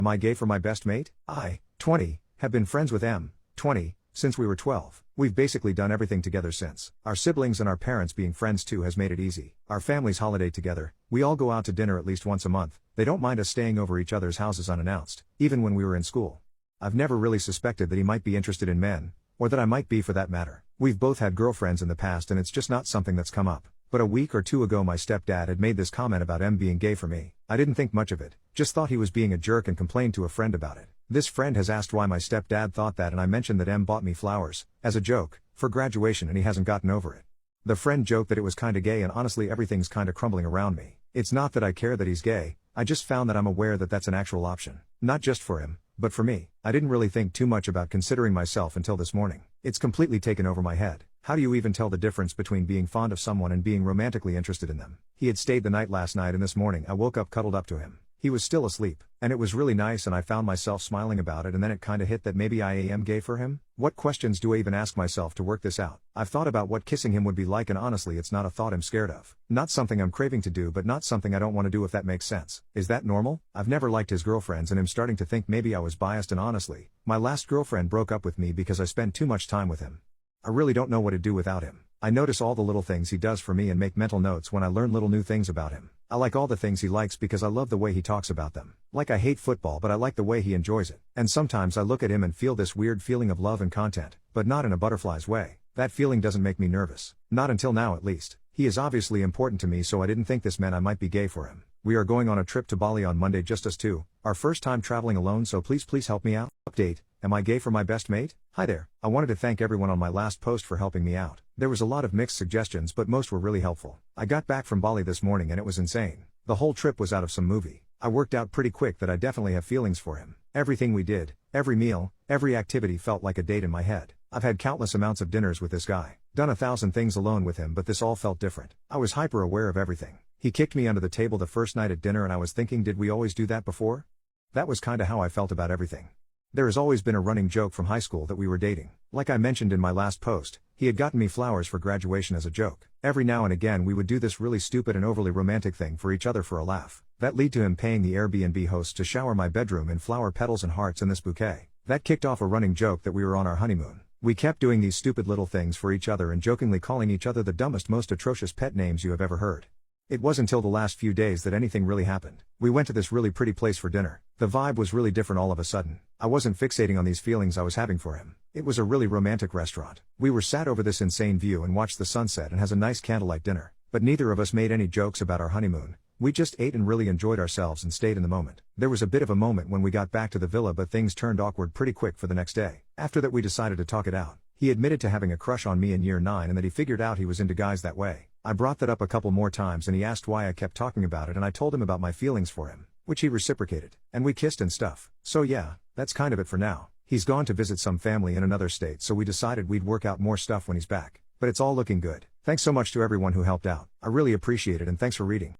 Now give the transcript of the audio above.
Am I gay for my best mate? I, 20, have been friends with M, 20, since we were 12. We've basically done everything together since. Our siblings and our parents being friends too has made it easy. Our families holiday together, we all go out to dinner at least once a month, they don't mind us staying over each other's houses unannounced, even when we were in school. I've never really suspected that he might be interested in men, or that I might be for that matter. We've both had girlfriends in the past and it's just not something that's come up. But a week or two ago my stepdad had made this comment about M being gay for me. I didn't think much of it, just thought he was being a jerk and complained to a friend about it. This friend has asked why my stepdad thought that and I mentioned that M bought me flowers, as a joke, for graduation and he hasn't gotten over it. The friend joked that it was kinda gay and honestly everything's kinda crumbling around me. It's not that I care that he's gay, I just found that I'm aware that that's an actual option. Not just for him, but for me. I didn't really think too much about considering myself until this morning. It's completely taken over my head. How do you even tell the difference between being fond of someone and being romantically interested in them? He had stayed the night last night and this morning I woke up cuddled up to him. He was still asleep, and it was really nice and I found myself smiling about it and then it kinda hit that maybe I am gay for him? What questions do I even ask myself to work this out? I've thought about what kissing him would be like and honestly it's not a thought I'm scared of. Not something I'm craving to do but not something I don't want to do if that makes sense. Is that normal? I've never liked his girlfriends and I'm starting to think maybe I was biased and honestly, my last girlfriend broke up with me because I spent too much time with him. I really don't know what to do without him. I notice all the little things he does for me and make mental notes when I learn little new things about him. I like all the things he likes because I love the way he talks about them. Like I hate football but I like the way he enjoys it. And sometimes I look at him and feel this weird feeling of love and content, but not in a butterfly's way. That feeling doesn't make me nervous. Not until now at least. He is obviously important to me so I didn't think this meant I might be gay for him. We are going on a trip to Bali on Monday just us two. Our first time traveling alone so please help me out. Update. Am I gay for my best mate? Hi there. I wanted to thank everyone on my last post for helping me out. There was a lot of mixed suggestions but most were really helpful. I got back from Bali this morning and it was insane. The whole trip was out of some movie. I worked out pretty quick that I definitely have feelings for him. Everything we did, every meal, every activity felt like a date in my head. I've had countless amounts of dinners with this guy. Done 1,000 things alone with him but this all felt different. I was hyper aware of everything. He kicked me under the table the first night at dinner and I was thinking, did we always do that before? That was kinda how I felt about everything. There has always been a running joke from high school that we were dating. Like I mentioned in my last post, he had gotten me flowers for graduation as a joke. Every now and again we would do this really stupid and overly romantic thing for each other for a laugh. That led to him paying the Airbnb host to shower my bedroom in flower petals and hearts in this bouquet. That kicked off a running joke that we were on our honeymoon. We kept doing these stupid little things for each other and jokingly calling each other the dumbest, most atrocious pet names you have ever heard. It wasn't until the last few days that anything really happened. We went to this really pretty place for dinner. The vibe was really different all of a sudden. I wasn't fixating on these feelings I was having for him. It was a really romantic restaurant. We were sat over this insane view and watched the sunset and has a nice candlelight dinner. But neither of us made any jokes about our honeymoon. We just ate and really enjoyed ourselves and stayed in the moment. There was a bit of a moment when we got back to the villa but things turned awkward pretty quick for the next day. After that we decided to talk it out. He admitted to having a crush on me in year 9 and that he figured out he was into guys that way. I brought that up a couple more times and he asked why I kept talking about it and I told him about my feelings for him, which he reciprocated, and we kissed and stuff. So yeah, that's kind of it for now. He's gone to visit some family in another state so we decided we'd work out more stuff when he's back. But it's all looking good. Thanks so much to everyone who helped out. I really appreciate it and thanks for reading.